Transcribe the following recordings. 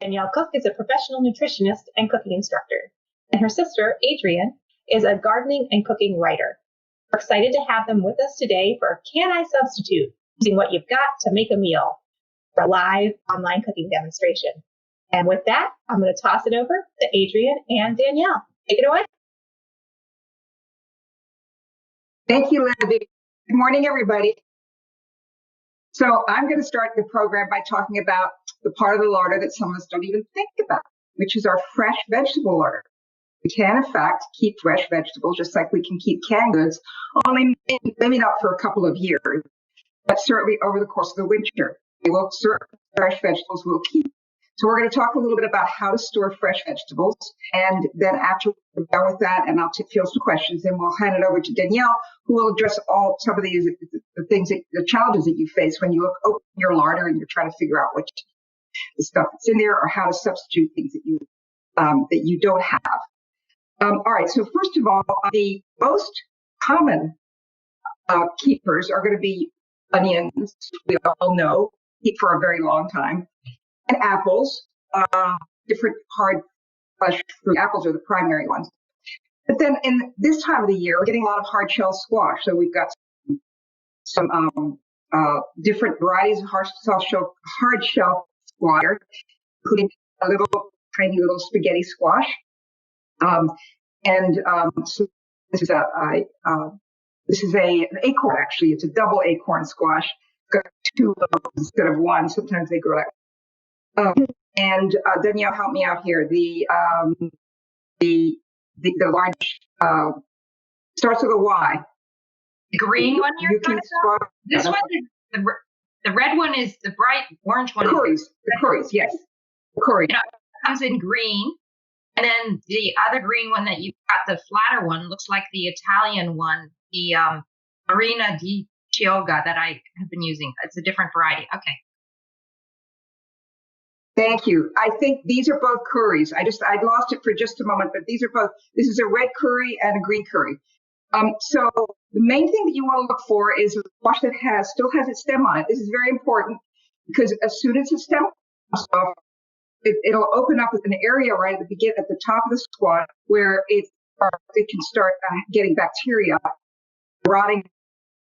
Danielle Cook is a professional nutritionist and cooking instructor, and her sister, Adrienne, is a gardening and cooking writer. We're excited to have them with us today for Can I Substitute? Using what you've got to make a meal for a live online cooking demonstration. And with that, I'm going to toss it over to Adrienne and Danielle. Take it away. Thank you, Lindsay. Good morning, everybody. So I'm going to start the program by talking about the part of the larder that some of us don't even think about, which is our fresh vegetable larder. We can, in fact, keep fresh vegetables just like we can keep canned goods, only maybe not for a couple of years, but certainly over the course of the winter. Certain fresh vegetables we'll keep. So we're going to talk a little bit about how to store fresh vegetables. And then after we're done with that, and I'll field some questions, then we'll hand it over to Danielle, who will address some of these, the challenges that you face when you open your larder and you're trying to figure out the stuff that's in there or how to substitute things that you don't have. All right. So first of all, the most common keepers are going to be onions. We all know keep for a very long time. And apples, different hard flesh fruit. Apples are the primary ones. But then in this time of the year, we're getting a lot of hard shell squash. So we've got some different varieties of hard shell squash, including a tiny little spaghetti squash. So this is an acorn, actually. It's a double acorn squash. It's got two lobes instead of one. Sometimes they grow like. Danielle, help me out here. The large starts with a Y. The green one you're talking about? This one is the red one is the bright orange one. The curries, yes. The curry. It comes in green. And then the other green one that you've got, the flatter one, looks like the Italian one, the Farina di Chioggia that I have been using. It's a different variety. Okay. Thank you. I think these are both curries. I lost it for just a moment, but these are both. This is a red curry and a green curry. So the main thing that you want to look for is a squash that still has its stem on it. This is very important because as soon as the stem comes off, it'll open up an area right at the top of the squash where it can start getting bacteria. Rotting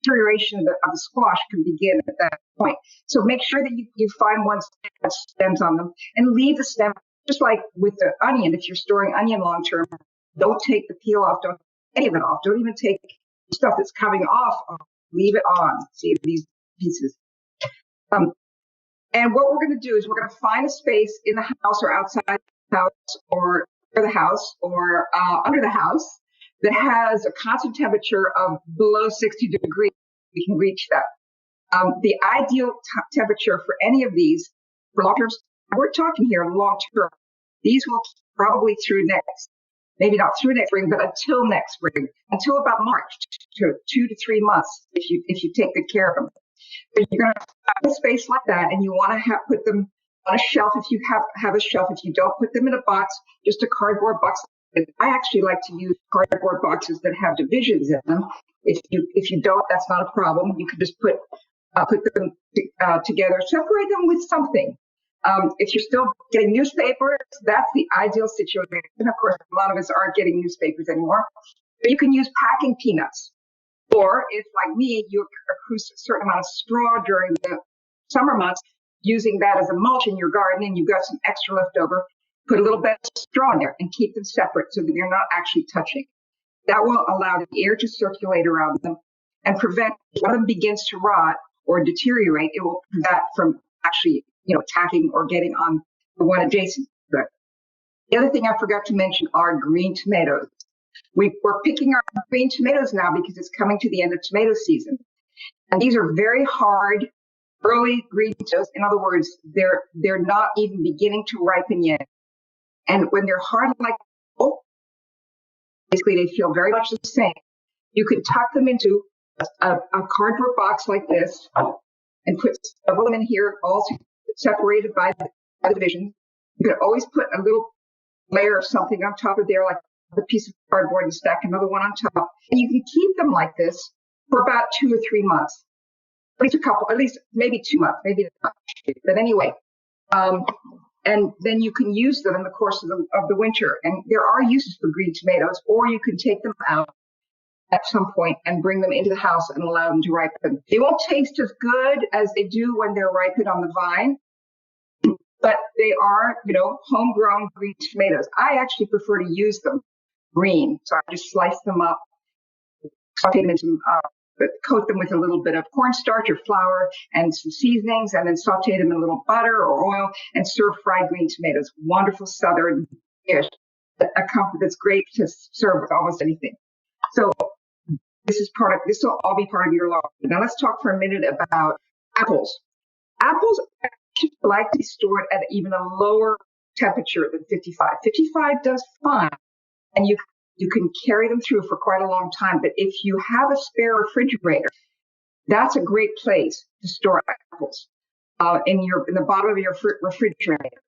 deterioration of the squash can begin at that point. So make sure that you find ones that have stems on them and leave the stem, just like with the onion. If you're storing onion long term, don't take the peel off, don't take any of it off. Don't even take the stuff that's coming off. Leave it on. See these pieces. And what we're going to do is we're going to find a space in the house or outside the house or near the house or under the house that has a constant temperature of below 60 degrees. We can reach that. The ideal temperature for any of these, for long-term, we're talking here long-term, these will probably through maybe not through next spring, but until next spring, until about March, 2 to 3 months, if you take good care of them. So you're going to have a space like that, and you want to put them on a shelf if you have a shelf. If you don't, put them in a box, just a cardboard box. I actually like to use cardboard boxes that have divisions in them. If you don't, that's not a problem. You can just put them together, separate them with something. If you're still getting newspapers, that's the ideal situation. And of course, a lot of us aren't getting newspapers anymore. But you can use packing peanuts. Or if, like me, you accrue a certain amount of straw during the summer months, using that as a mulch in your garden, and you've got some extra left over, put a little bit of straw in there and keep them separate so that they're not actually touching. That will allow the air to circulate around them and prevent, if one of them begins to rot or deteriorate, it will prevent that from actually, attacking or getting on the one adjacent to it. The other thing I forgot to mention are green tomatoes. We're picking our green tomatoes now because it's coming to the end of tomato season. And these are very hard, early green tomatoes. In other words, they're not even beginning to ripen yet. And when they're hard like basically they feel very much the same. You can tuck them into a cardboard box like this and put several of them in here, all separated by the division. You can always put a little layer of something on top of there, like a piece of cardboard, and stack another one on top. And you can keep them like this for about 2 or 3 months. At least maybe 2 months, maybe not. But anyway, And then you can use them in the course of the winter. And there are uses for green tomatoes, or you can take them out at some point and bring them into the house and allow them to ripen. They won't taste as good as they do when they're ripened on the vine, but they are, homegrown green tomatoes. I actually prefer to use them green. So I just slice them up, saute them into, coat them with a little bit of cornstarch or flour and some seasonings, and then saute them in a little butter or oil and serve fried green tomatoes. Wonderful Southern dish, a comfort that's great to serve with almost anything. So this will all be part of your lawn. Now let's talk for a minute about apples. Apples like to be stored at even a lower temperature than 55. 55 does fine, and you can carry them through for quite a long time. But if you have a spare refrigerator, that's a great place to store apples in the bottom of your refrigerator,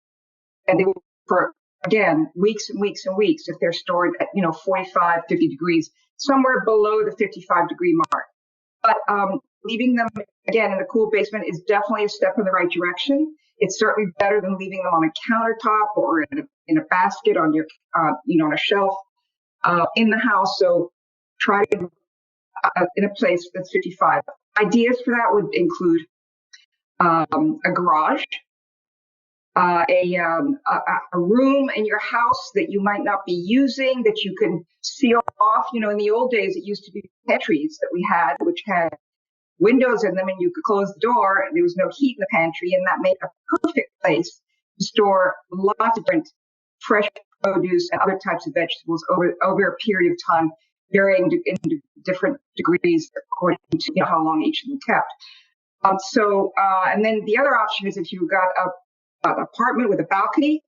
and they will for again weeks and weeks and weeks if they're stored at 45, 50 degrees, somewhere below the 55 degree mark. But leaving them again in a cool basement is definitely a step in the right direction. It's certainly better than leaving them on a countertop or in a basket on your on a shelf in the house. So try to in a place that's 55. Ideas for that would include a garage, a room in your house that you might not be using that you can seal off. In the old days, it used to be pantries that we had, which had windows in them, and you could close the door. There was no heat in the pantry, and that made a perfect place to store lots of different fresh produce and other types of vegetables over a period of time, varying in different degrees according to how long each of them kept. And then the other option is if you've got an apartment with a balcony,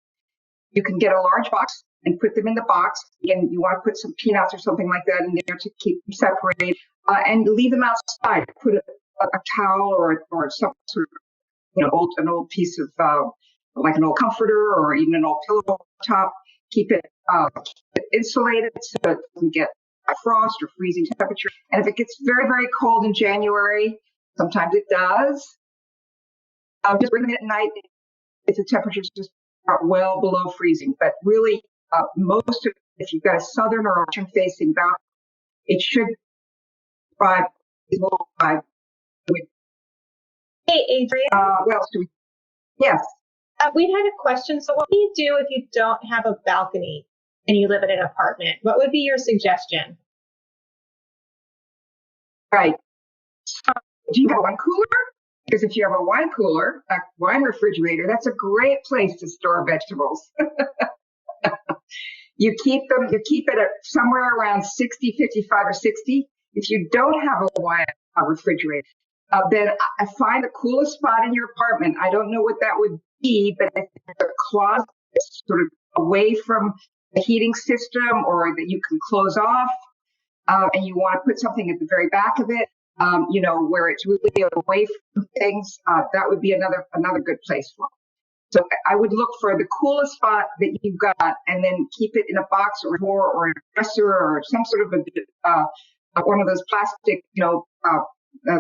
you can get a large box and put them in the box. Again, you want to put some peanuts or something like that in there to keep them separated, and leave them outside. Put a towel or some sort of an old piece of like an old comforter or even an old pillow on top. Keep it insulated so it doesn't get frost or freezing temperature. And if it gets very, very cold in January, sometimes it does, just bring them in at night if the temperatures just are well below freezing. But really, if you've got a southern or ocean facing balcony, it should survive. Hey, Adrienne. What else do we? Yes. We had a question. So what do you do if you don't have a balcony and you live in an apartment? What would be your suggestion? Right. Do you have a wine cooler? Because if you have a wine cooler, a wine refrigerator, that's a great place to store vegetables. You keep it at somewhere around 60, 55 or 60. If you don't have a wine refrigerator, then I find the coolest spot in your apartment. I don't know what that would be, but if there's a closet that's sort of away from the heating system or that you can close off, and you want to put something at the very back of it, where it's really away from things, that would be another good place for it. So I would look for the coolest spot that you've got, and then keep it in a box or a drawer or a dresser or some sort of one of those plastic,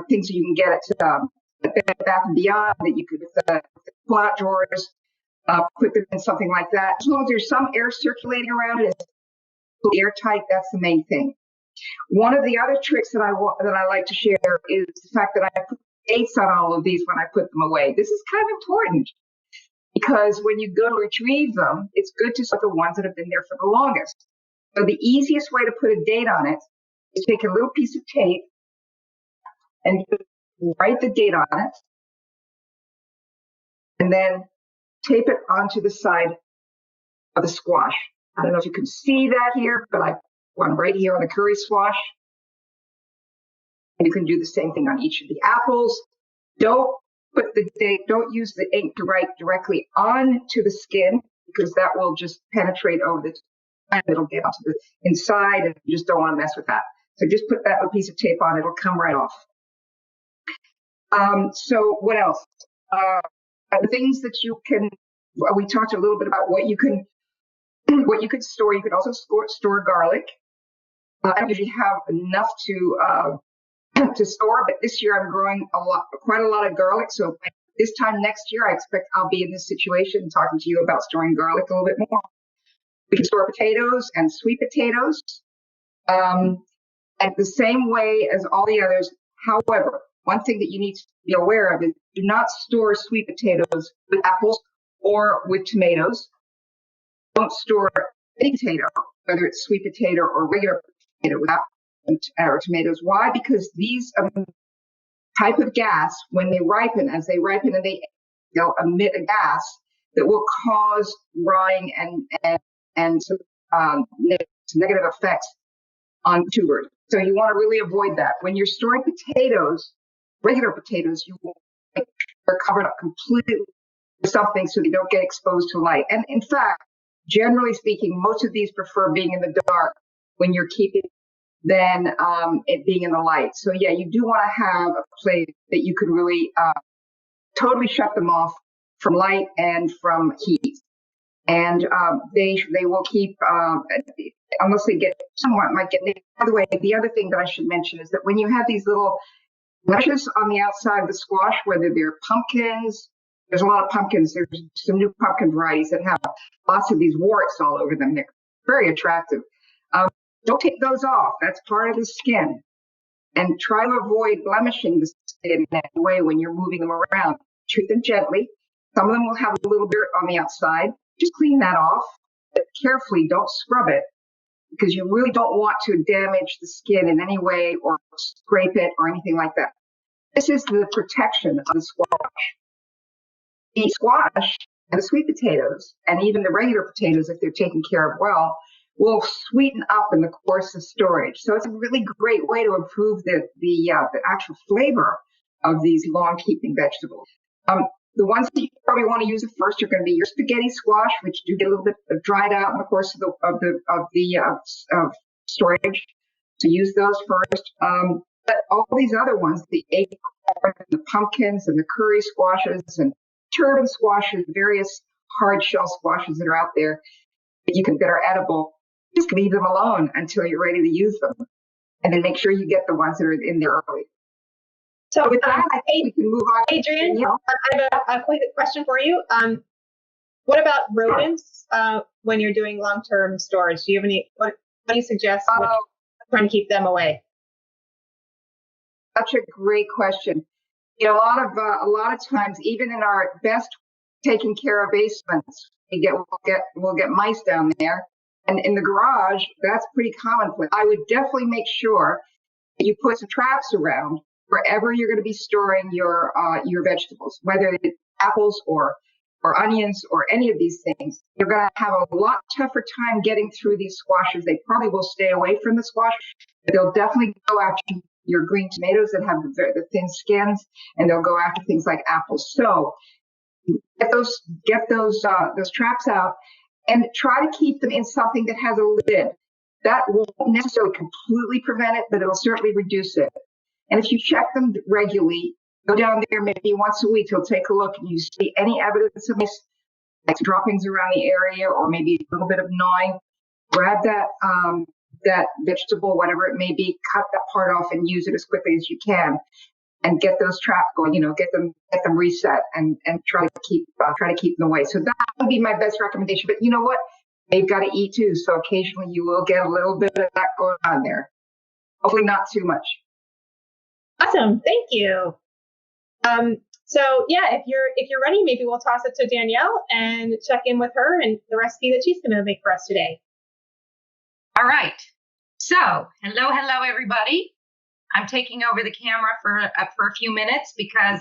things that you can get at Bed Bath and Beyond that you could pull out drawers, put them in something like that. As long as there's some air circulating around it, it's airtight. That's the main thing. One of the other tricks that I like to share is the fact that I put dates on all of these when I put them away. This is kind of important because when you go to retrieve them, it's good to put the ones that have been there for the longest. So the easiest way to put a date on it is take a little piece of tape and write the date on it, and then tape it onto the side of the squash. I don't know if you can see that here, but I one right here on the curry squash. And you can do the same thing on each of the apples. Don't use the ink to write directly onto the skin because that will just penetrate over the top. It'll get onto the inside, and you just don't want to mess with that. So just put that little piece of tape on, it'll come right off. So what else? The things that you can, we talked a little bit about what you can store. You could also store garlic. I don't usually have enough to store, but this year I'm growing quite a lot of garlic. So this time next year, I expect I'll be in this situation talking to you about storing garlic a little bit more. We can store potatoes and sweet potatoes at the same way as all the others. However, one thing that you need to be aware of is do not store sweet potatoes with apples or with tomatoes. Don't store any potato, whether it's sweet potato or regular potato, with apples or tomatoes. Why? Because these type of gas, when they ripen, as they ripen, and they'll emit a gas that will cause rotting and some negative effects on tubers. So you want to really avoid that. When you're storing potatoes, regular potatoes, you will make sure they're covered up completely with something so they don't get exposed to light. And in fact, generally speaking, most of these prefer being in the dark when you're keeping than it being in the light. So yeah, you do want to have a place that you can really totally shut them off from light and from heat. And they will keep, unless they get, somewhat might get, by the way, the other thing that I should mention is that when you have these little blemishes on the outside of the squash, whether they're pumpkins, there's a lot of pumpkins, there's some new pumpkin varieties that have lots of these warts all over them. They're very attractive. Don't take those off. That's part of the skin. And try to avoid blemishing the skin in that way when you're moving them around. Treat them gently. Some of them will have a little dirt on the outside. Just clean that off, but carefully, don't scrub it, because you really don't want to damage the skin in any way or scrape it or anything like that. This is the protection of the squash. The squash and the sweet potatoes, and even the regular potatoes, if they're taken care of well, will sweeten up in the course of storage. So it's a really great way to improve the actual flavor of these long-keeping vegetables. The ones that you probably want to use at first are going to be your spaghetti squash, which do get a little bit dried out in the course of the storage. So use those first. But all these other ones, the acorn, the pumpkins, and the curry squashes, and turban squashes, various hard shell squashes that are out there that are edible, just leave them alone until you're ready to use them, and then make sure you get the ones that are in there early. So with that, I think we can move on. Adrienne, I have a quick question for you. What about rodents when you're doing long-term storage? Do you have any? What do you suggest? Trying to keep them away. Such a great question. You know, a lot of times, even in our best taken care of basements, we'll get mice down there, and in the garage, that's pretty commonplace. I would definitely make sure that you put some traps around wherever you're going to be storing your vegetables, whether it's apples or onions or any of these things. You're going to have a lot tougher time getting through these squashes. They probably will stay away from the squash, but they'll definitely go after your green tomatoes that have the thin skins, and they'll go after things like apples. So get those traps out and try to keep them in something that has a lid. That won't necessarily completely prevent it, but it'll certainly reduce it. And if you check them regularly, go down there maybe once a week, you'll take a look and you see any evidence of like droppings around the area or maybe a little bit of gnawing, grab that vegetable, whatever it may be, cut that part off and use it as quickly as you can, and get those traps going. You know, get them reset and try to keep them away. So that would be my best recommendation. But you know what? They've got to eat too, so occasionally you will get a little bit of that going on there. Hopefully not too much. Awesome, thank you. So yeah, if you're ready, maybe we'll toss it to Danielle and check in with her and the recipe that she's going to make for us today. All right. So hello, everybody. I'm taking over the camera for a few minutes because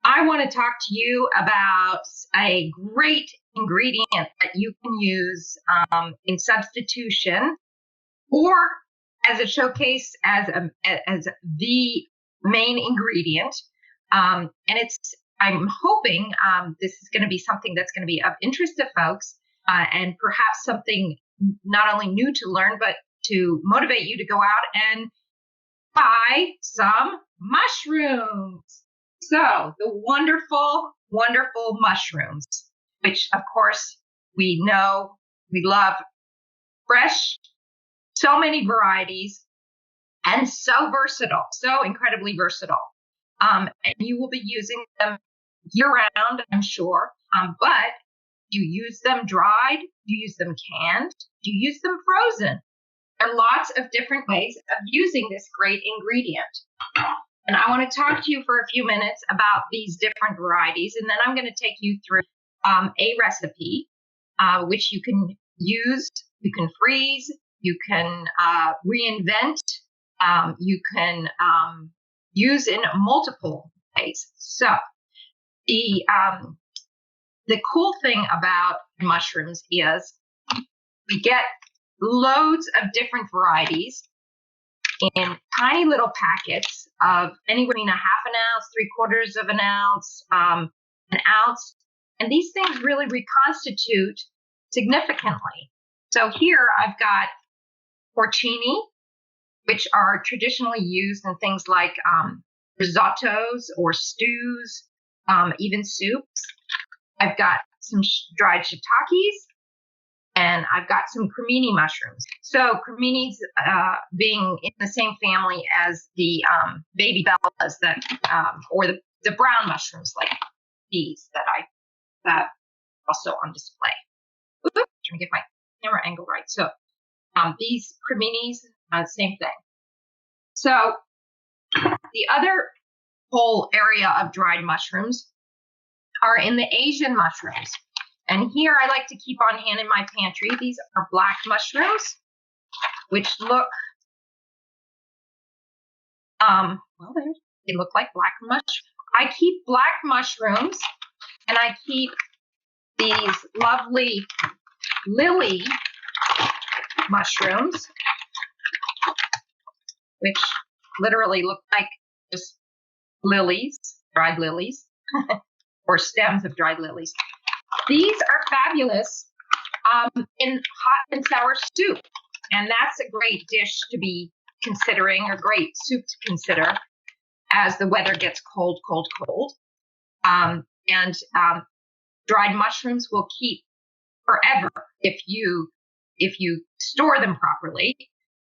I want to talk to you about a great ingredient that you can use in substitution, or as a showcase as the main ingredient. And I'm hoping this is going to be something that's going to be of interest to folks, and perhaps something not only new to learn, but to motivate you to go out and buy some mushrooms. So the wonderful, wonderful mushrooms, which of course we know we love, fresh, so many varieties, and so versatile, so incredibly versatile. And you will be using them year round, I'm sure. But do you use them dried? Do you use them canned? Do you use them frozen? There are lots of different ways of using this great ingredient. And I want to talk to you for a few minutes about these different varieties, and then I'm going to take you through a recipe, which you can use, you can freeze, you can reinvent, you can use in multiple ways. So the cool thing about mushrooms is we get loads of different varieties in tiny little packets of anywhere between a half an ounce, 3/4 of an ounce, an ounce. And these things really reconstitute significantly. So here I've got porcini, which are traditionally used in things like risottos or stews, even soups. I've got some dried shiitakes, and I've got some cremini mushrooms. So creminis being in the same family as the baby bellas that, or the brown mushrooms like these that I also on display. Oops, trying to get my camera angle right. So these creminis, same thing. So the other whole area of dried mushrooms are in the Asian mushrooms. And here I like to keep on hand in my pantry. These are black mushrooms, which look, well, they look like black mushrooms. I keep black mushrooms, and I keep these lovely lily mushrooms, which literally look like just lilies, dried lilies, or stems of dried lilies. These are fabulous in hot and sour soup, and that's a great dish to be considering, or great soup to consider as the weather gets cold, cold, cold. And dried mushrooms will keep forever if you store them properly.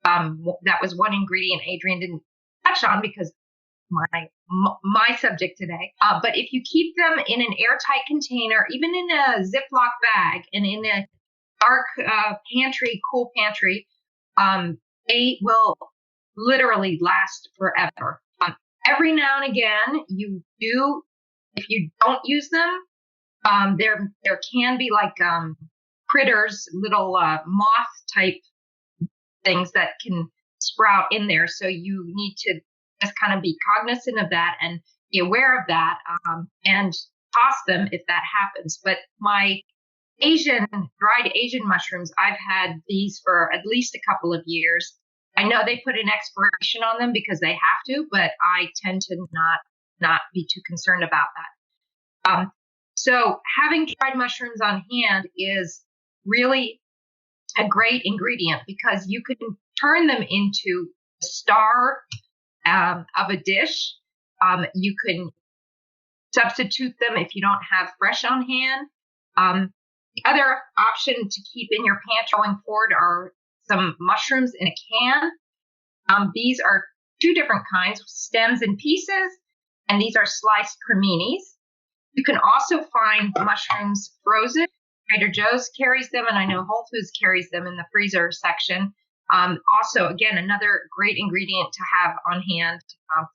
That was one ingredient Adrienne didn't touch on because my subject today. But if you keep them in an airtight container, even in a Ziploc bag, and in a dark pantry, cool pantry, they will literally last forever. Every now and again, if you don't use them, there can be like critters, little moth type things that can sprout in there. So you need to just kind of be cognizant of that and be aware of that, and toss them if that happens. But my dried Asian mushrooms, I've had these for at least a couple of years. I know they put an expiration on them because they have to, but I tend to not be too concerned about that. So having dried mushrooms on hand is really a great ingredient because you can turn them into a star of a dish. You can substitute them if you don't have fresh on hand. The other option to keep in your pantry going forward are some mushrooms in a can. These are two different kinds, stems and pieces, and these are sliced creminis. You can also find mushrooms frozen. Trader Joe's carries them, and I know Whole Foods carries them in the freezer section. Also, again, another great ingredient to have on hand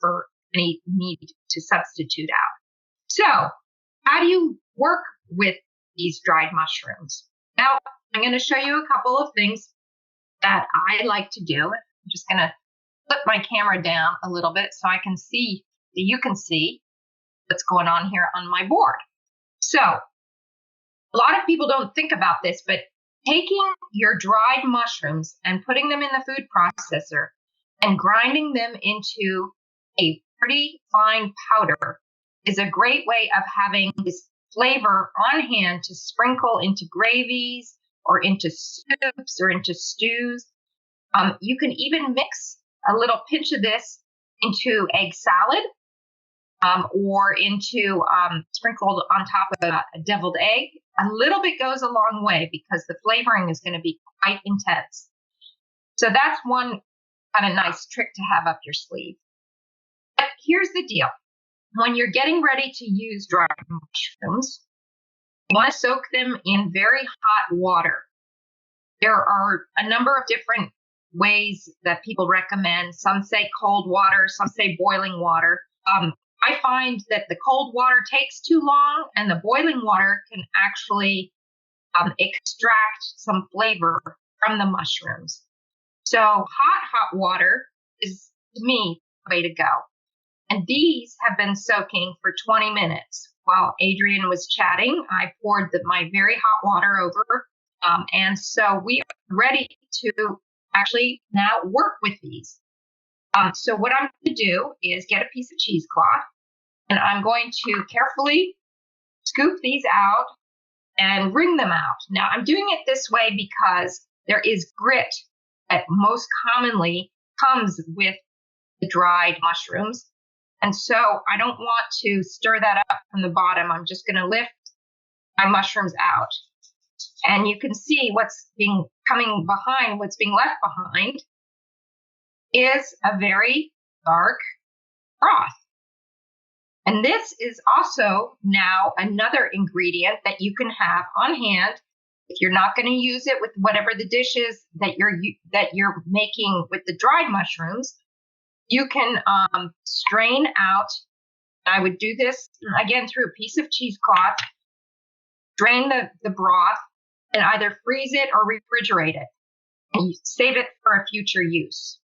for any need to substitute out. So, how do you work with these dried mushrooms? Now, I'm going to show you a couple of things that I like to do. I'm just going to flip my camera down a little bit so I can see, so you can see what's going on here on my board. So, a lot of people don't think about this, but taking your dried mushrooms and putting them in the food processor and grinding them into a pretty fine powder is a great way of having this flavor on hand to sprinkle into gravies or into soups or into stews. You can even mix a little pinch of this into egg salad, or into sprinkled on top of a deviled egg. A little bit goes a long way because the flavoring is going to be quite intense. So that's one kind of nice trick to have up your sleeve. But here's the deal. when you're getting ready to use dried mushrooms, you want to soak them in very hot water. There are a number of different ways that people recommend. Some say cold water, some say boiling water. I find that the cold water takes too long, and the boiling water can actually extract some flavor from the mushrooms. So hot water is, to me, the way to go. And these have been soaking for 20 minutes. While Adrienne was chatting, I poured my very hot water over. And so we are ready to actually now work with these. So what I'm going to do is get a piece of cheesecloth, and I'm going to carefully scoop these out and wring them out. Now, I'm doing it this way because there is grit that most commonly comes with the dried mushrooms. And so I don't want to stir that up from the bottom. I'm just going to lift my mushrooms out. And you can see what's being left behind is a very dark broth. And this is also now another ingredient that you can have on hand. If you're not going to use it with whatever the dish is that you're making with the dried mushrooms, you can strain out. I would do this again through a piece of cheesecloth, drain the broth, and either freeze it or refrigerate it, and you save it for a future use.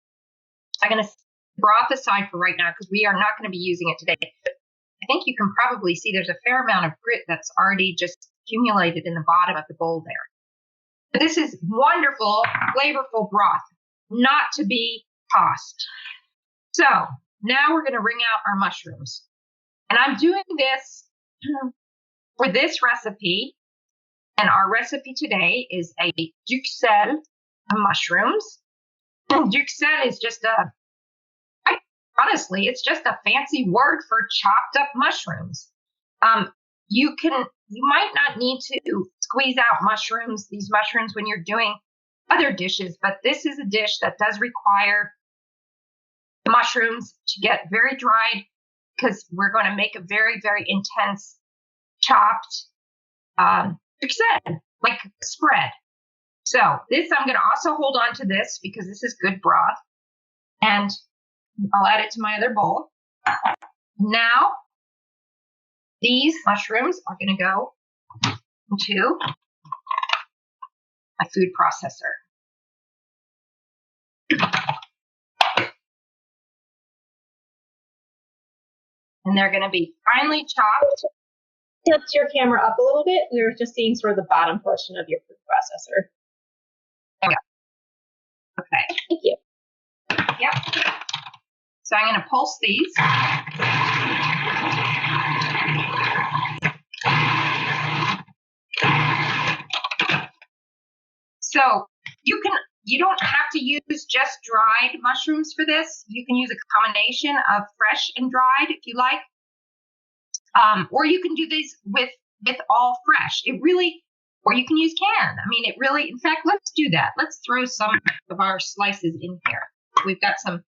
I'm going to set the broth aside for right now because we are not going to be using it today. I think you can probably see there's a fair amount of grit that's already just accumulated in the bottom of the bowl there. But this is wonderful, flavorful broth, not to be tossed. So now we're going to wring out our mushrooms. And I'm doing this for this recipe. And our recipe today is a duxelles of mushrooms. Duxelles is just honestly, it's just a fancy word for chopped up mushrooms. You might not need to squeeze out these mushrooms when you're doing other dishes, but this is a dish that does require the mushrooms to get very dried because we're going to make a very, very intense chopped duxelles, like spread. So this, I'm going to also hold on to this because this is good broth, and I'll add it to my other bowl. Now, these mushrooms are going to go into my food processor. And they're going to be finely chopped. Tilt your camera up a little bit. We were just seeing sort of the bottom portion of your food processor. There we go. Okay. Thank you. Yep. So I'm going to pulse these. So you don't have to use just dried mushrooms for this. You can use a combination of fresh and dried if you like. Or you can do these with all fresh. Or you can use canned. I mean, in fact, let's do that. Let's throw some of our slices in here. We've got some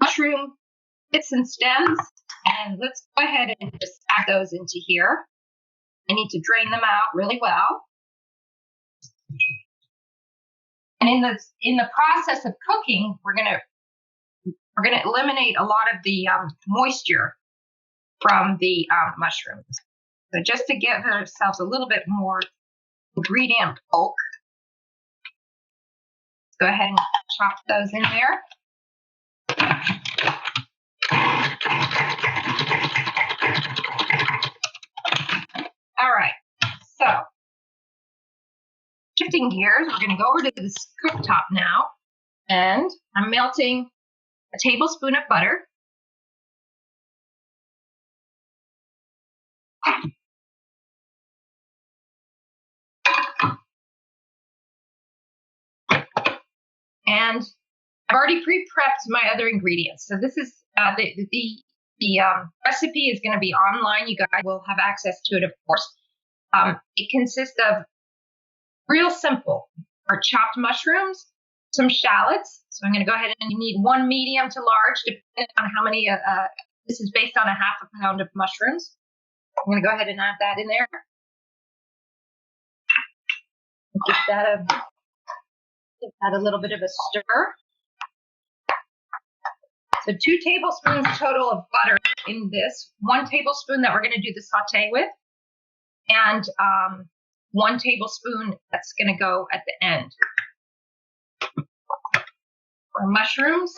mushroom bits and stems, and let's go ahead and just add those into here. I need to drain them out really well. And in the process of cooking, we're gonna eliminate a lot of the moisture from the mushrooms. So just to give ourselves a little bit more ingredient bulk, let's go ahead and chop those in there. All right, so shifting gears, we're going to go over to this cooktop now, and I'm melting a tablespoon of butter. And I've already pre-prepped my other ingredients. So this is the recipe is going to be online. You guys will have access to it, of course. It consists of real simple, our chopped mushrooms, some shallots. So I'm going to go ahead and you need one medium to large, depending on how many This is based on a half a pound of mushrooms. I'm going to go ahead and add that in there. Give that a little bit of a stir. So 2 tablespoons total of butter in this. 1 tablespoon that we're going to do the saute with, and 1 tablespoon that's going to go at the end. Our mushrooms.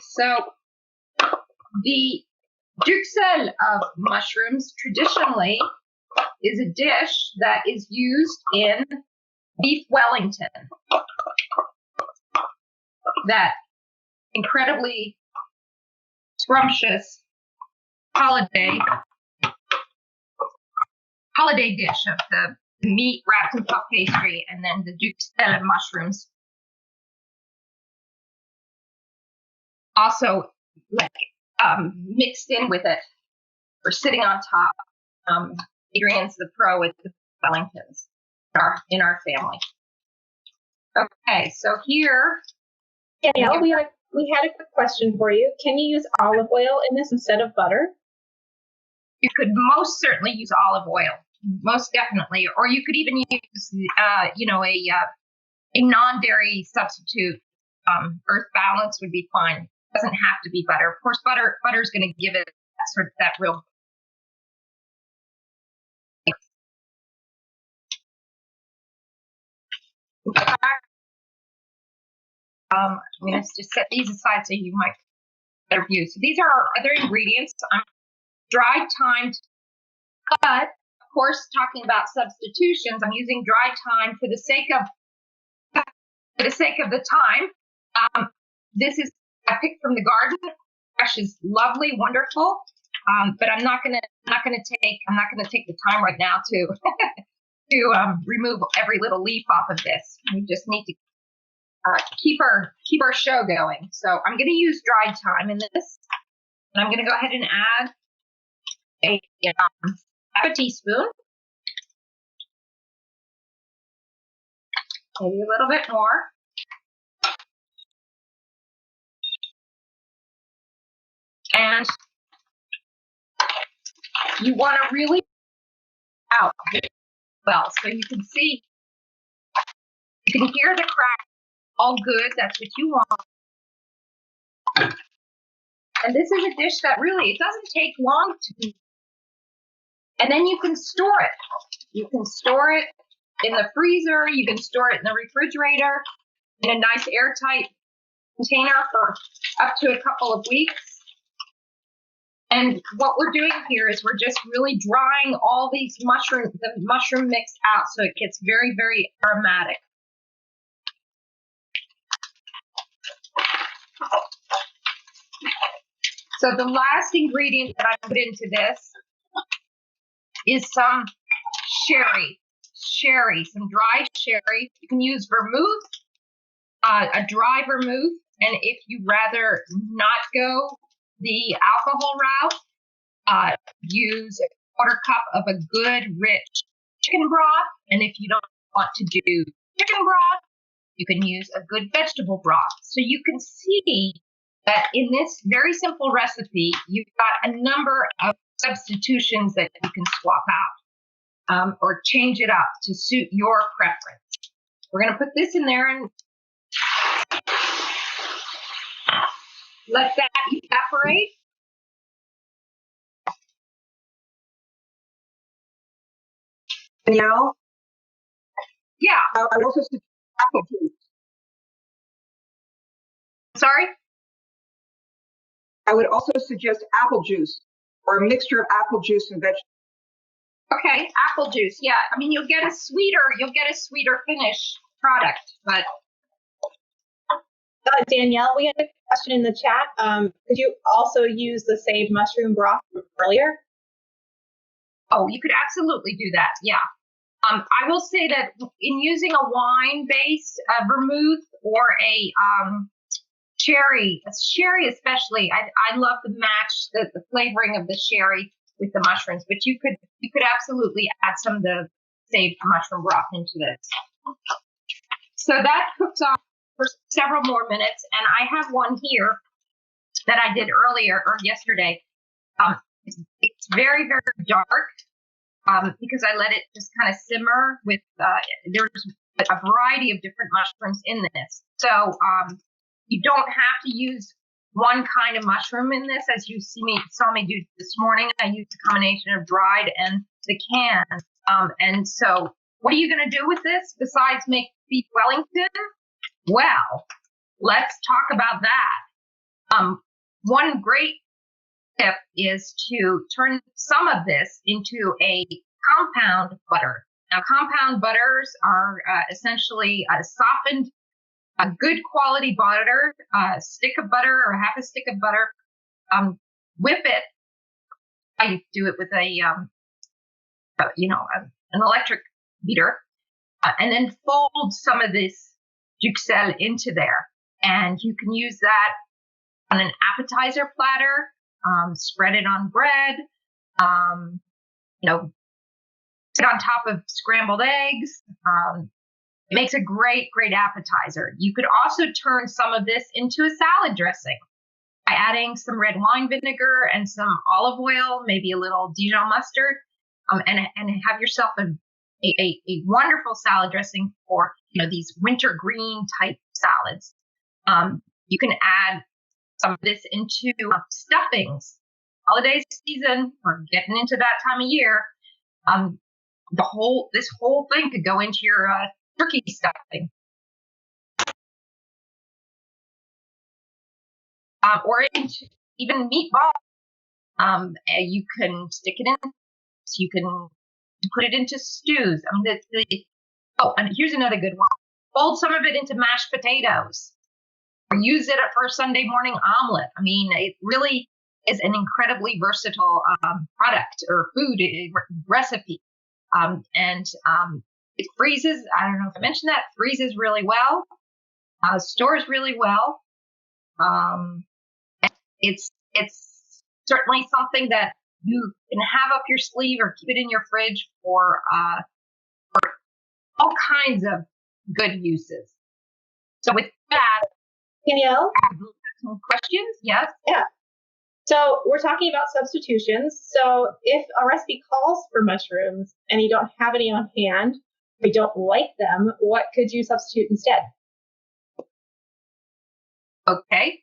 So the duxelle of mushrooms traditionally is a dish that is used in beef Wellington. That incredibly scrumptious holiday dish of the meat wrapped in puff pastry and then the duxelle of mushrooms. Also, like mixed in with it, or sitting on top. Adrienne's the pro with the Wellingtons in our family. Okay, so here, Danielle, we had a quick question for you. Can you use olive oil in this instead of butter? You could most certainly use olive oil, most definitely, or you could even use, a non-dairy substitute. Earth Balance would be fine. It doesn't have to be butter. Of course, butter is going to give it that real. I'm going to just set these aside so you might better view. So these are our other ingredients. I'm dried thyme, but of course, talking about substitutions, I'm using dried thyme for the sake of the thyme. This is I picked from the garden. Fresh is lovely, wonderful. But I'm not gonna take the time right now to remove every little leaf off of this. We just need to keep our show going. So I'm gonna use dried thyme in this, and I'm gonna go ahead and add half a teaspoon, maybe a little bit more. And you want to really out well, so you can see, you can hear the crack. All good. That's what you want. And this is a dish that really, it doesn't take long to. And then you can store it. You can store it in the freezer. You can store it in the refrigerator in a nice airtight container for up to a couple of weeks. And what we're doing here is we're just really drying all these the mushroom mix out so it gets very, very aromatic. So the last ingredient that I put into this is some sherry, some dry sherry. You can use vermouth, a dry vermouth, and if you rather not go the alcohol route, use a quarter cup of a good rich chicken broth. And if you don't want to do chicken broth, you can use a good vegetable broth. So you can see that in this very simple recipe, you've got a number of substitutions that you can swap out or change it up to suit your preference. We're going to put this in there and let that evaporate. Danielle? Yeah. I would also suggest apple juice. Sorry? I would also suggest apple juice or a mixture of apple juice and vegetables. Okay, apple juice. Yeah, I mean you'll get a sweeter finish product, but Danielle, we had a question in the chat. Could you also use the saved mushroom broth from earlier? Oh, you could absolutely do that. Yeah. I will say that in using a wine-based vermouth or a sherry especially, I love the match, the flavoring of the sherry with the mushrooms. But you could absolutely add some of the saved mushroom broth into this. So that cooks off for several more minutes. And I have one here that I did earlier or yesterday. It's very, very dark because I let it just kind of simmer with, there's a variety of different mushrooms in this. So you don't have to use one kind of mushroom in this, as you saw me do this morning. I used a combination of dried and the cans. And so what are you going to do with this besides make beef Wellington? Well, let's talk about that. One great tip is to turn some of this into a compound butter. Now, compound butters are essentially softened, a good quality butter, a stick of butter or half a stick of butter. Whip it. I do it with an electric beater, and then fold some of this duxelles into there. And you can use that on an appetizer platter, spread it on bread, sit on top of scrambled eggs. It makes a great, great appetizer. You could also turn some of this into a salad dressing by adding some red wine vinegar and some olive oil, maybe a little Dijon mustard, and have yourself a wonderful salad dressing for these winter green type salads. You can add some of this into stuffings. Holiday season, we're getting into that time of year. This whole thing could go into your turkey stuffing, or into even meatball. You can stick it in. So you can put it into stews. And here's another good one. Fold some of it into mashed potatoes, or use it for a Sunday morning omelet. It really is an incredibly versatile product or food recipe. It freezes. I don't know if I mentioned that. Freezes really well. Stores really well. It's certainly something that you can have up your sleeve or keep it in your fridge for all kinds of good uses. So with that, Danielle, some questions? Yes. Yeah. So we're talking about substitutions. So if a recipe calls for mushrooms and you don't have any on hand, or you don't like them, what could you substitute instead? Okay.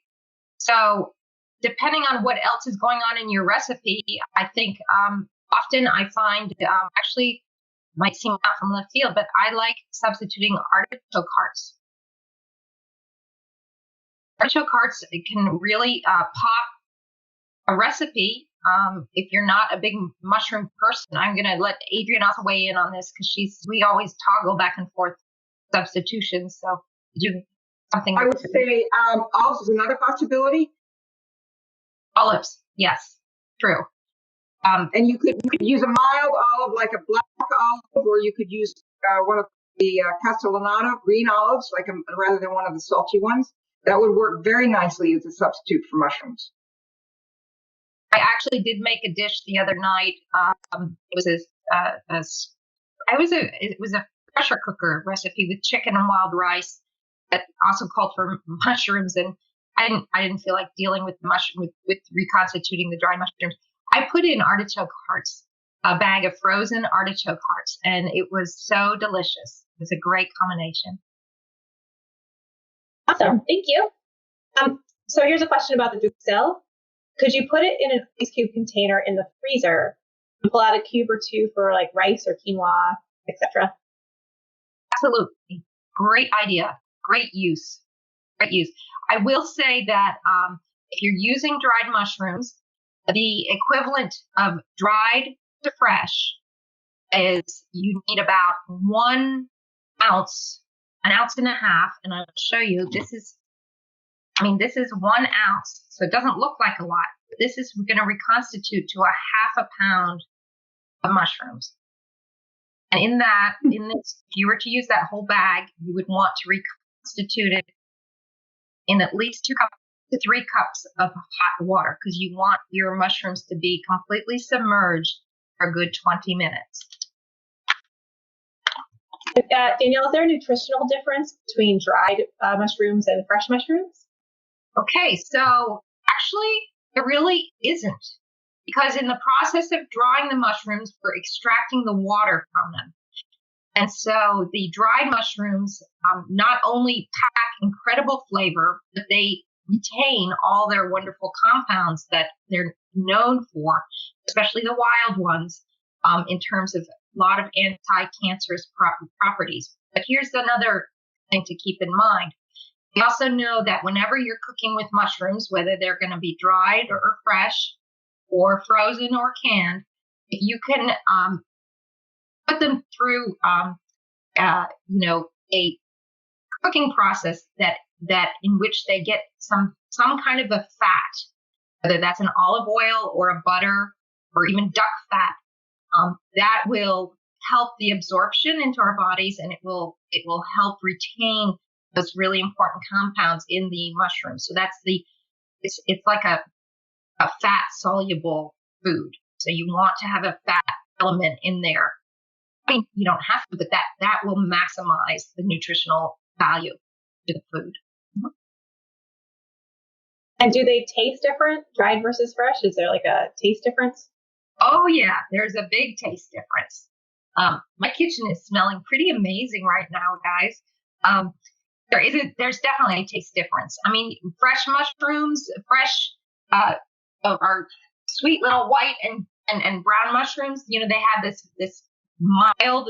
So depending on what else is going on in your recipe, I think often I find, actually might seem out from left field, but I like substituting artichoke hearts. Artichoke hearts can really pop a recipe. If you're not a big mushroom person, I'm going to let Adrienne also weigh in on this because we always toggle back and forth substitutions. So do something. I would say olives is another possibility. Olives, yes, true. And you could use a mild olive like a black olive, or you could use one of the Castellanato green olives, rather than one of the salty ones. That would work very nicely as a substitute for mushrooms. I actually did make a dish the other night. It was a pressure cooker recipe with chicken and wild rice that also called for mushrooms, and I didn't feel like dealing with the mushroom with reconstituting the dried mushrooms. I put in artichoke hearts, a bag of frozen artichoke hearts, and it was so delicious. It was a great combination. Awesome, thank you. So here's a question about the duxelles. Could you put it in an ice cube container in the freezer and pull out a cube or two for like rice or quinoa, etc.? Absolutely. Great idea. Great use. Great use. I will say that if you're using dried mushrooms, the equivalent of dried to fresh is you need about 1 ounce, an ounce and a half. And I'll show you, this is 1 ounce. So it doesn't look like a lot. But this is going to reconstitute to a half a pound of mushrooms. And in this, if you were to use that whole bag, you would want to reconstitute it in at least 2 to 3 cups of hot water, because you want your mushrooms to be completely submerged for a good 20 minutes. Danielle, is there a nutritional difference between dried mushrooms and fresh mushrooms? Okay, so actually, there really isn't. Because in the process of drying the mushrooms, we're extracting the water from them. And so the dried mushrooms not only pack incredible flavor, but they retain all their wonderful compounds that they're known for, especially the wild ones, in terms of a lot of anti-cancerous properties. But here's another thing to keep in mind. We also know that whenever you're cooking with mushrooms, whether they're going to be dried or fresh or frozen or canned, if you can put them through, a cooking process that in which they get some kind of a fat, whether that's an olive oil or a butter or even duck fat, that will help the absorption into our bodies, and it will help retain those really important compounds in the mushroom. So that's it's like a fat soluble food. So you want to have a fat element in there. I mean, you don't have to, but that will maximize the nutritional value to the food. And do they taste different, dried versus fresh? Is there like a taste difference? Oh yeah, there's a big taste difference. My kitchen is smelling pretty amazing right now, guys. There's definitely a taste difference. I mean, fresh mushrooms, our sweet little white and brown mushrooms, they have this mild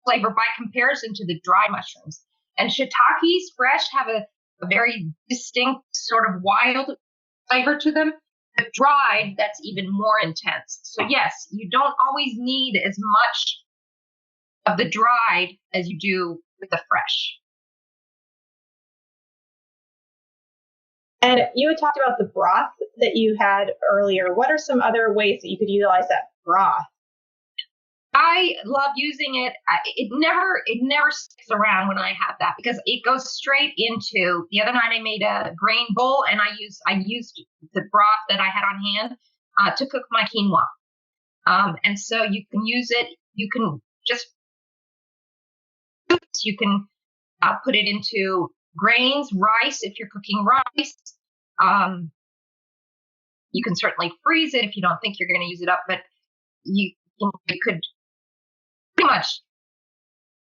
flavor by comparison to the dry mushrooms. And shiitakes fresh have a very distinct sort of wild flavor to them. But dried, that's even more intense. So yes, you don't always need as much of the dried as you do with the fresh. And you had talked about the broth that you had earlier. What are some other ways that you could utilize that broth? I love using it. It never sticks around when I have that because it goes straight into. The other night I made a grain bowl and I used the broth that I had on hand to cook my quinoa. And so you can use it. You can put it into grains, rice if you're cooking rice. You can certainly freeze it if you don't think you're going to use it up, but you could pretty much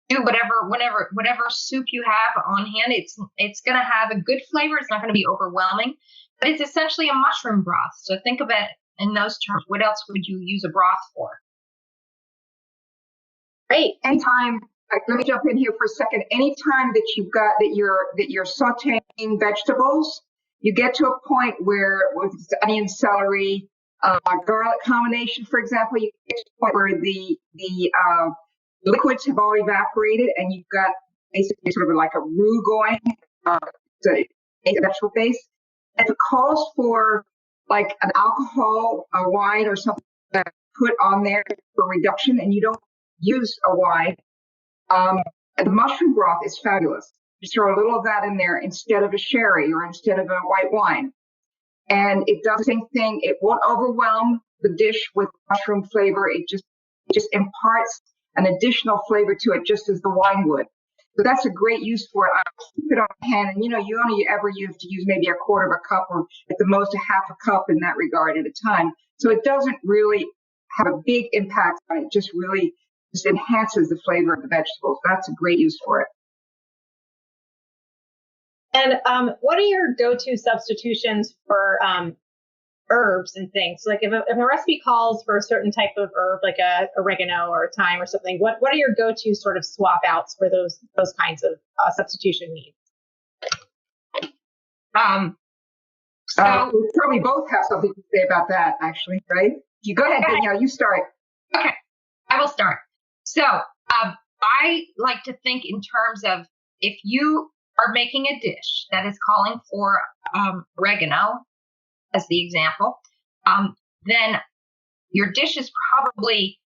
do whatever soup you have on hand. It's going to have a good flavor. It's not going to be overwhelming, but it's essentially a mushroom broth. So think of it in those terms. What else would you use a broth for? Great. Anytime, let me jump in here for a second. Anytime that you're sauteing vegetables, you get to a point where with onion, celery, garlic combination, for example, you get to a point where the liquids have all evaporated and you've got basically sort of like a roux going, a vegetable base. And if it calls for like an alcohol, a wine or something that put on there for reduction and you don't use a wine, the mushroom broth is fabulous. Just throw a little of that in there instead of a sherry or instead of a white wine. And it does the same thing. It won't overwhelm the dish with mushroom flavor. It just imparts an additional flavor to it, just as the wine would. So that's a great use for it. I keep it on hand, and you only ever have to use maybe a quarter of a cup or at the most a half a cup in that regard at a time. So it doesn't really have a big impact on it. Just really just enhances the flavor of the vegetables. That's a great use for it. And what are your go-to substitutions for herbs and things? Like if a recipe calls for a certain type of herb, like a oregano or a thyme or something, what are your go-to sort of swap outs for those kinds of substitution needs? So we probably both have something to say about that, actually, right? You go ahead, Danielle. You start. Okay, I will start. So I like to think in terms of if you are making a dish that is calling for oregano, as the example, then your dish is probably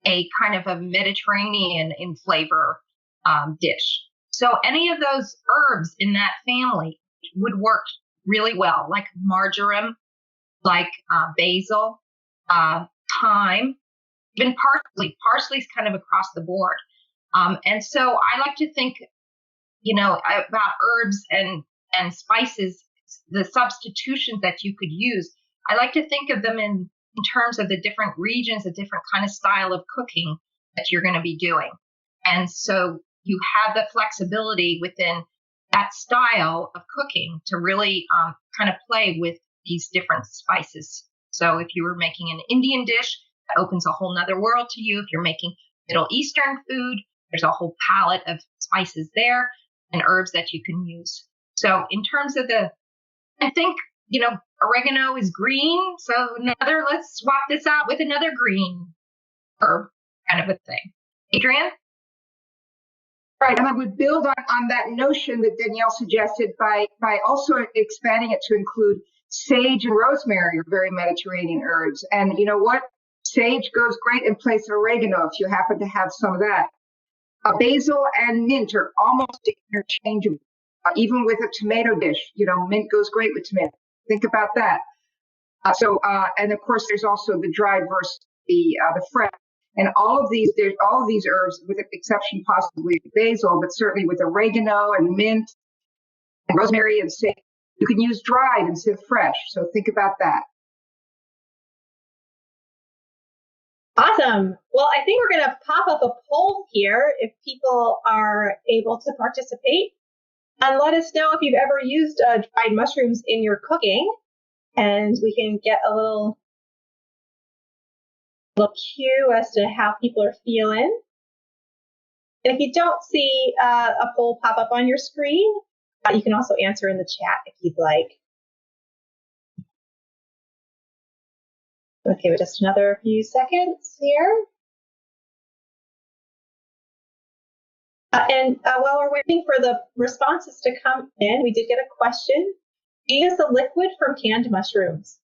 a kind of a Mediterranean in flavor dish. So any of those herbs in that family would work really well, like marjoram, like basil, thyme, even parsley. Parsley's kind of across the board. And so I like to think, about herbs and spices, the substitutions that you could use. I like to think of them in terms of the different regions, the different kind of style of cooking that you're going to be doing. And so you have the flexibility within that style of cooking to really kind of play with these different spices. So if you were making an Indian dish, that opens a whole nother world to you. If you're making Middle Eastern food, there's a whole palette of spices there and herbs that you can use. So in terms of I think, oregano is green. So let's swap this out with another green herb kind of a thing. Adrienne? Right, and I would build on that notion that Danielle suggested by also expanding it to include sage and rosemary are very Mediterranean herbs. And you know what? Sage goes great in place of oregano if you happen to have some of that. Basil and mint are almost interchangeable. Even with a tomato dish, mint goes great with tomato. Think about that. And of course, there's also the dried versus the fresh. And there's all of these herbs, with the exception possibly of basil, but certainly with oregano and mint and rosemary and sage, you can use dried instead of fresh. So think about that. Awesome. Well, I think we're going to pop up a poll here if people are able to participate. And let us know if you've ever used dried mushrooms in your cooking. And we can get a little cue as to how people are feeling. And if you don't see a poll pop up on your screen, you can also answer in the chat if you'd like. Okay, with just another few seconds here. And while we're waiting for the responses to come in, we did get a question. Do you use the liquid from canned mushrooms?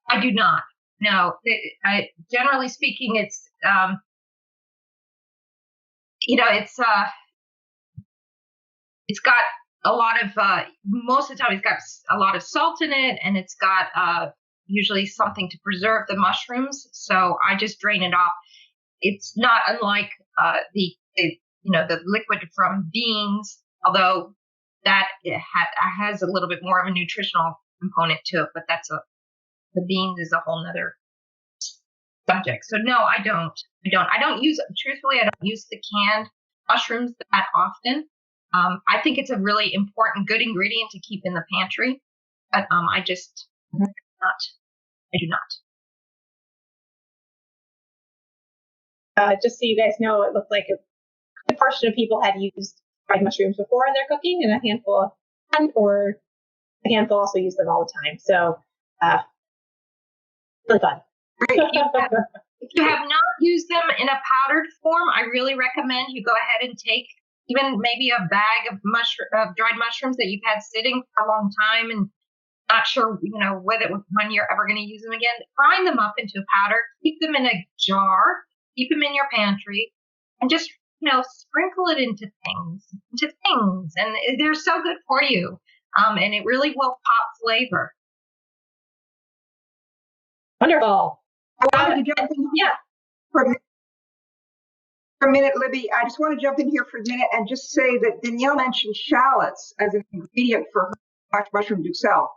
I do not. No. Generally speaking, it's it's got a lot of most of the time it's got a lot of salt in it, and it's got usually something to preserve the mushrooms. So I just drain it off. It's not unlike the liquid from beans, although that has a little bit more of a nutritional component to it. But the beans is a whole nother subject. So no, I don't use the canned mushrooms that often. I think it's a really important, good ingredient to keep in the pantry, but I do not. Just so you guys know, it looked like a good portion of people had used dried mushrooms before in their cooking, and a handful also use them all the time. So, really fun. If you have not used them in a powdered form, I really recommend you go ahead and take even maybe a bag of dried mushrooms that you've had sitting for a long time and not sure, when you're ever going to use them again. Grind them up into a powder, keep them in a jar, keep them in your pantry, and just, sprinkle it into things. And they're so good for you. And it really will pop flavor. Wonderful. Yeah. For a minute, Libby, I just want to jump in here for a minute and just say that Danielle mentioned shallots as an ingredient for her mushroom duxelle.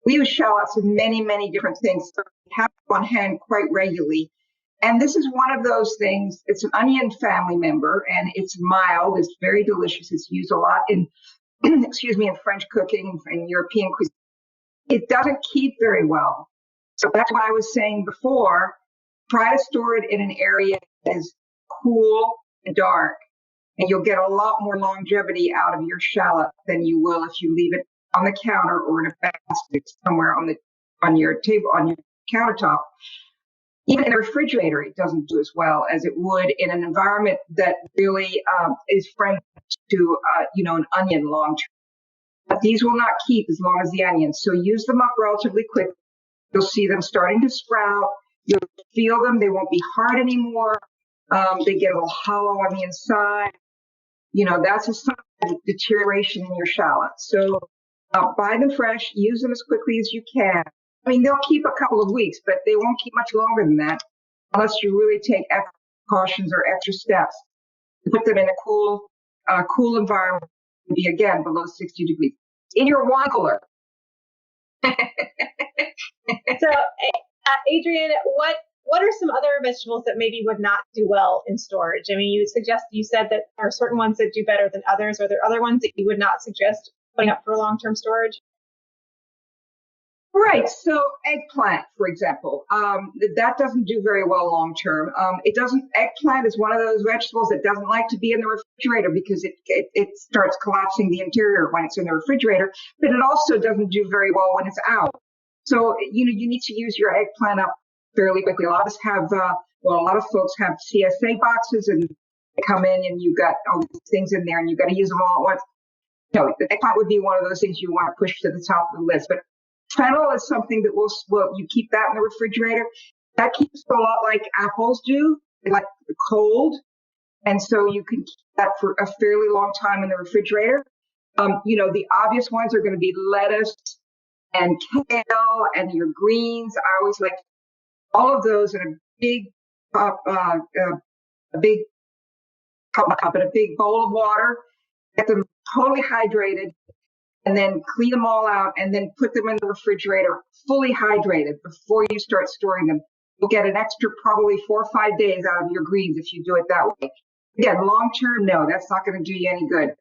We use shallots in many, many different things. So we have on hand quite regularly. And this is one of those things. It's an onion family member, and it's mild. It's very delicious. It's used a lot in, in French cooking and European cuisine. It doesn't keep very well. So that's what I was saying before. Try to store it in an area that is cool and dark, and you'll get a lot more longevity out of your shallot than you will if you leave it on the counter or in a basket somewhere on your table, on your countertop. Even in the refrigerator, it doesn't do as well as it would in an environment that really is friendly to an onion long term. But these will not keep as long as the onions, so use them up relatively quick. You'll see them starting to sprout. You'll feel them. They won't be hard anymore. They get a little hollow on the inside. That's a sign of deterioration in your shallots. So buy them fresh. Use them as quickly as you can. I mean, they'll keep a couple of weeks, but they won't keep much longer than that unless you really take extra precautions or extra steps. Put them in a cool environment, be again below 60 degrees. In your wine cooler. So, Adrienne, what are some other vegetables that maybe would not do well in storage? I mean, you said that there are certain ones that do better than others. Are there other ones that you would not suggest putting up for long-term storage? Right. So eggplant, for example, that doesn't do very well long term. Eggplant is one of those vegetables that doesn't like to be in the refrigerator because it starts collapsing the interior when it's in the refrigerator, but it also doesn't do very well when it's out. So, you need to use your eggplant up fairly quickly. A lot of us have, a lot of folks have CSA boxes and they come in and you've got all these things in there and you've got to use them all at once. No, the eggplant would be one of those things you want to push to the top of the list, but fennel is something that you keep that in the refrigerator. That keeps a lot like apples do, like cold. And so you can keep that for a fairly long time in the refrigerator. The obvious ones are going to be lettuce and kale and your greens. I always like all of those in a big cup, a big bowl of water. Get them totally hydrated. And then clean them all out and then put them in the refrigerator fully hydrated before you start storing them. You'll get an extra probably 4 or 5 days out of your greens if you do it that way. Again, long term, no, that's not going to do you any good.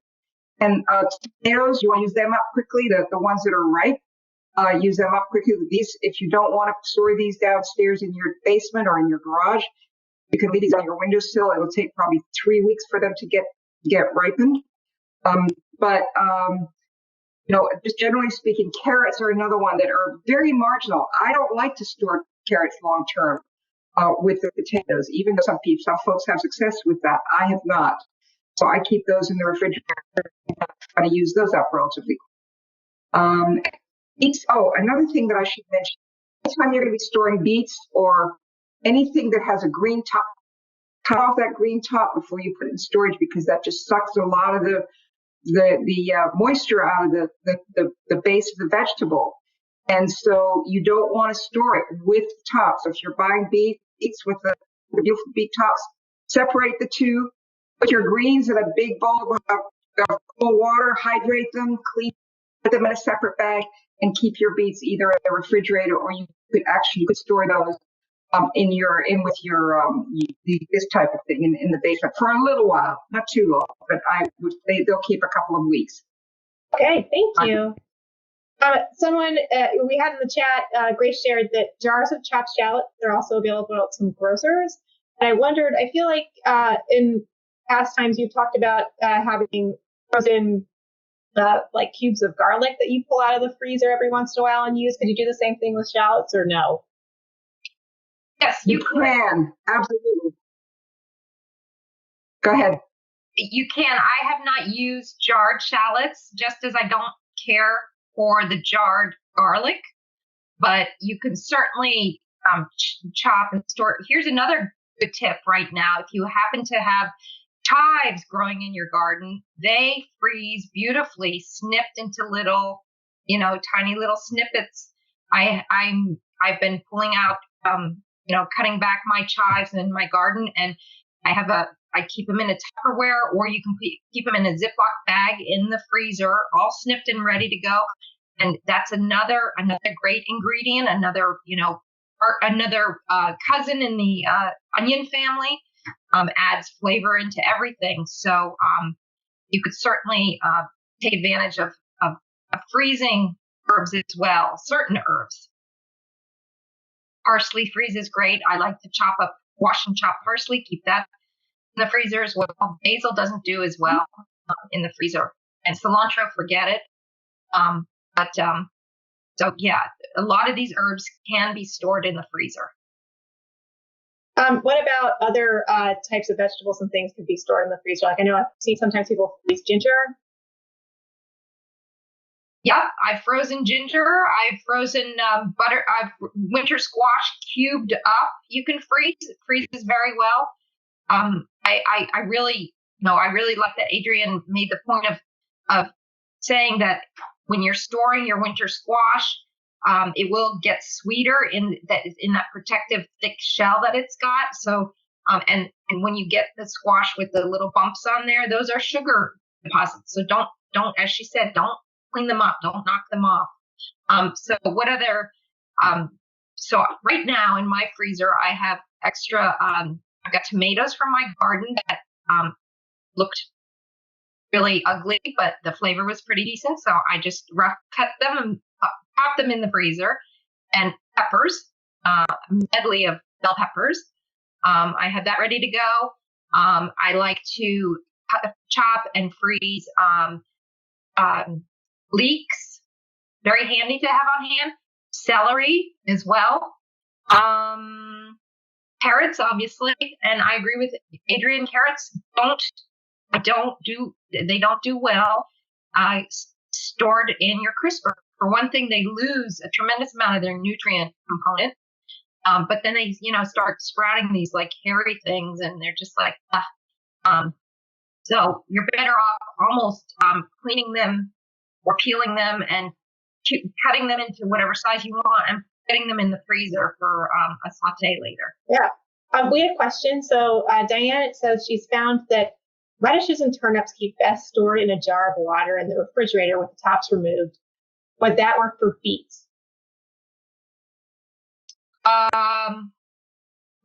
And tomatoes, you want to use them up quickly, the ones that are ripe, use them up quickly. These, if you don't want to store these downstairs in your basement or in your garage, you can leave these on your windowsill. It'll take probably 3 weeks for them to get ripened. Just generally speaking, carrots are another one that are very marginal. I don't like to store carrots long term with the potatoes, even though some folks have success with that. I have not. So I keep those in the refrigerator and try to use those up relatively quick. Beets. Oh, another thing that I should mention, anytime you're going to be storing beets or anything that has a green top, cut off that green top before you put it in storage because that just sucks a lot of the moisture out of the base of the vegetable. And so you don't want to store it with the top. So if you're buying beets with the beautiful beet tops, separate the two, put your greens in a big bowl of cold water, hydrate them, put them in a separate bag, and keep your beets either in the refrigerator or you could store those this type of thing in the basement for a little while, not too long, but they'll keep a couple of weeks. Okay, thank you. Someone we had in the chat, Grace shared that jars of chopped shallots are also available at some grocers. And I wondered, I feel like in past times you've talked about having frozen like cubes of garlic that you pull out of the freezer every once in a while and use. Could you do the same thing with shallots or no? Yes, you can. Absolutely. Go ahead. You can. I have not used jarred shallots, just as I don't care for the jarred garlic, but you can certainly chop and store. Here's another good tip right now. If you happen to have chives growing in your garden, they freeze beautifully, snipped into little, tiny little snippets. I've been pulling out, cutting back my chives in my garden, and I keep them in a Tupperware, or you can keep them in a Ziploc bag in the freezer, all snipped and ready to go. And that's another great ingredient, another cousin in the onion family, adds flavor into everything. So you could certainly take advantage of freezing herbs as well, certain herbs. Parsley freezes great. I like to wash and chop parsley, keep that in the freezer as well. Basil doesn't do as well in the freezer. And cilantro, forget it. So yeah, a lot of these herbs can be stored in the freezer. What about other types of vegetables and things can be stored in the freezer? Like I know I've seen sometimes people freeze ginger. Yeah, I've frozen ginger. I've frozen butter. Winter squash cubed up. You can freeze. It freezes very well. I really like that Adrienne made the point of saying that when you're storing your winter squash, it will get sweeter in that protective thick shell that it's got. So, and And when you get the squash with the little bumps on there, those are sugar deposits. So don't, as she said, don't clean them up. Don't knock them off. So what other, so right now in my freezer, I have extra, I've got tomatoes from my garden that, looked really ugly, but the flavor was pretty decent. So I just rough cut them and pop them in the freezer. And peppers, a medley of bell peppers. I have that ready to go. I like to chop and freeze leeks, very handy to have on hand. Celery as well. Carrots, obviously, and I agree with Adrienne. Carrots don't do well stored in your crisper. For one thing, they lose a tremendous amount of their nutrient component. But then they, start sprouting these like hairy things, and they're just like, so you're better off almost cleaning them or peeling them and cutting them into whatever size you want and putting them in the freezer for a saute later. Yeah. We had a question. So Diane says she's found that radishes and turnips keep best stored in a jar of water in the refrigerator with the tops removed. Would that work for beets?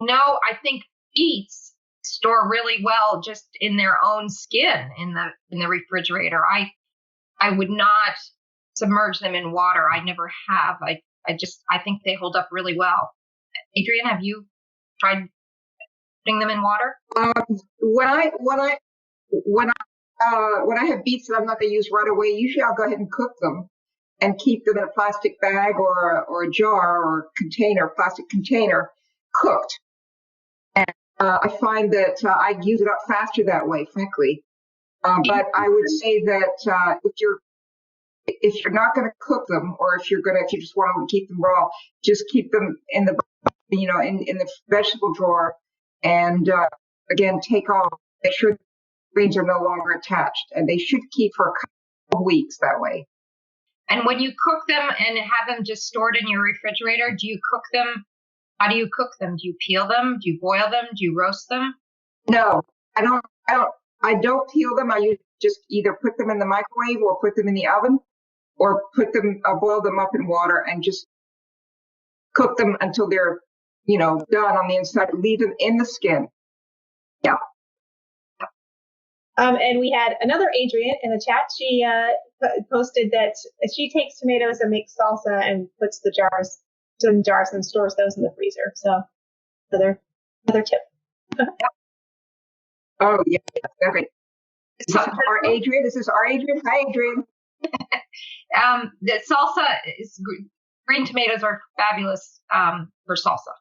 No, I think beets store really well just in their own skin in the refrigerator. I would not submerge them in water. I never have. I think they hold up really well. Adrienne, have you tried putting them in water? When I have beets that I'm not going to use right away, usually I'll go ahead and cook them and keep them in a plastic bag or a jar or plastic container, cooked. And I find that I use it up faster that way, frankly. But I would say that if you're not going to cook them, or if you just want to keep them raw, just keep them in the in the vegetable drawer, and again make sure the greens are no longer attached, and they should keep for a couple of weeks that way. And when you cook them and have them just stored in your refrigerator, do you cook them? How do you cook them? Do you peel them? Do you boil them? Do you roast them? No, I don't peel them. I just either put them in the microwave or put them in the oven, or boil them up in water and just cook them until they're, done on the inside. Leave them in the skin. Yeah. And we had another Adrienne in the chat. She posted that she takes tomatoes and makes salsa and puts the jars in jars and stores those in the freezer. So another tip. Oh yeah, great. This is our Adrienne. Hi, Adrienne. The salsa is green tomatoes are fabulous for salsa.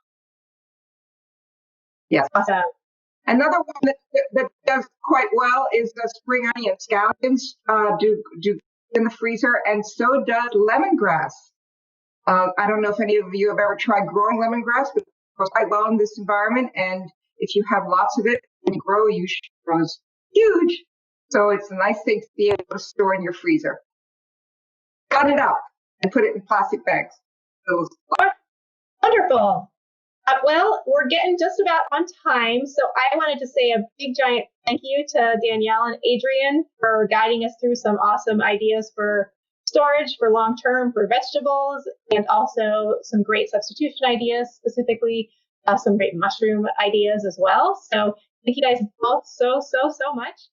Yes. Awesome. Another one that does quite well is the spring onion scallions. Do in the freezer, and so does lemongrass. I don't know if any of you have ever tried growing lemongrass, but it grows quite well in this environment. And if you have lots of it and you grow, it grows huge. So it's a nice thing to be able to store in your freezer. Cut it up and put it in plastic bags. Wonderful. Well, we're getting just about on time, so I wanted to say a big giant thank you to Danielle and Adrienne for guiding us through some awesome ideas for storage, for long-term, for vegetables, and also some great substitution ideas, specifically some great mushroom ideas as well. So thank you guys both so much.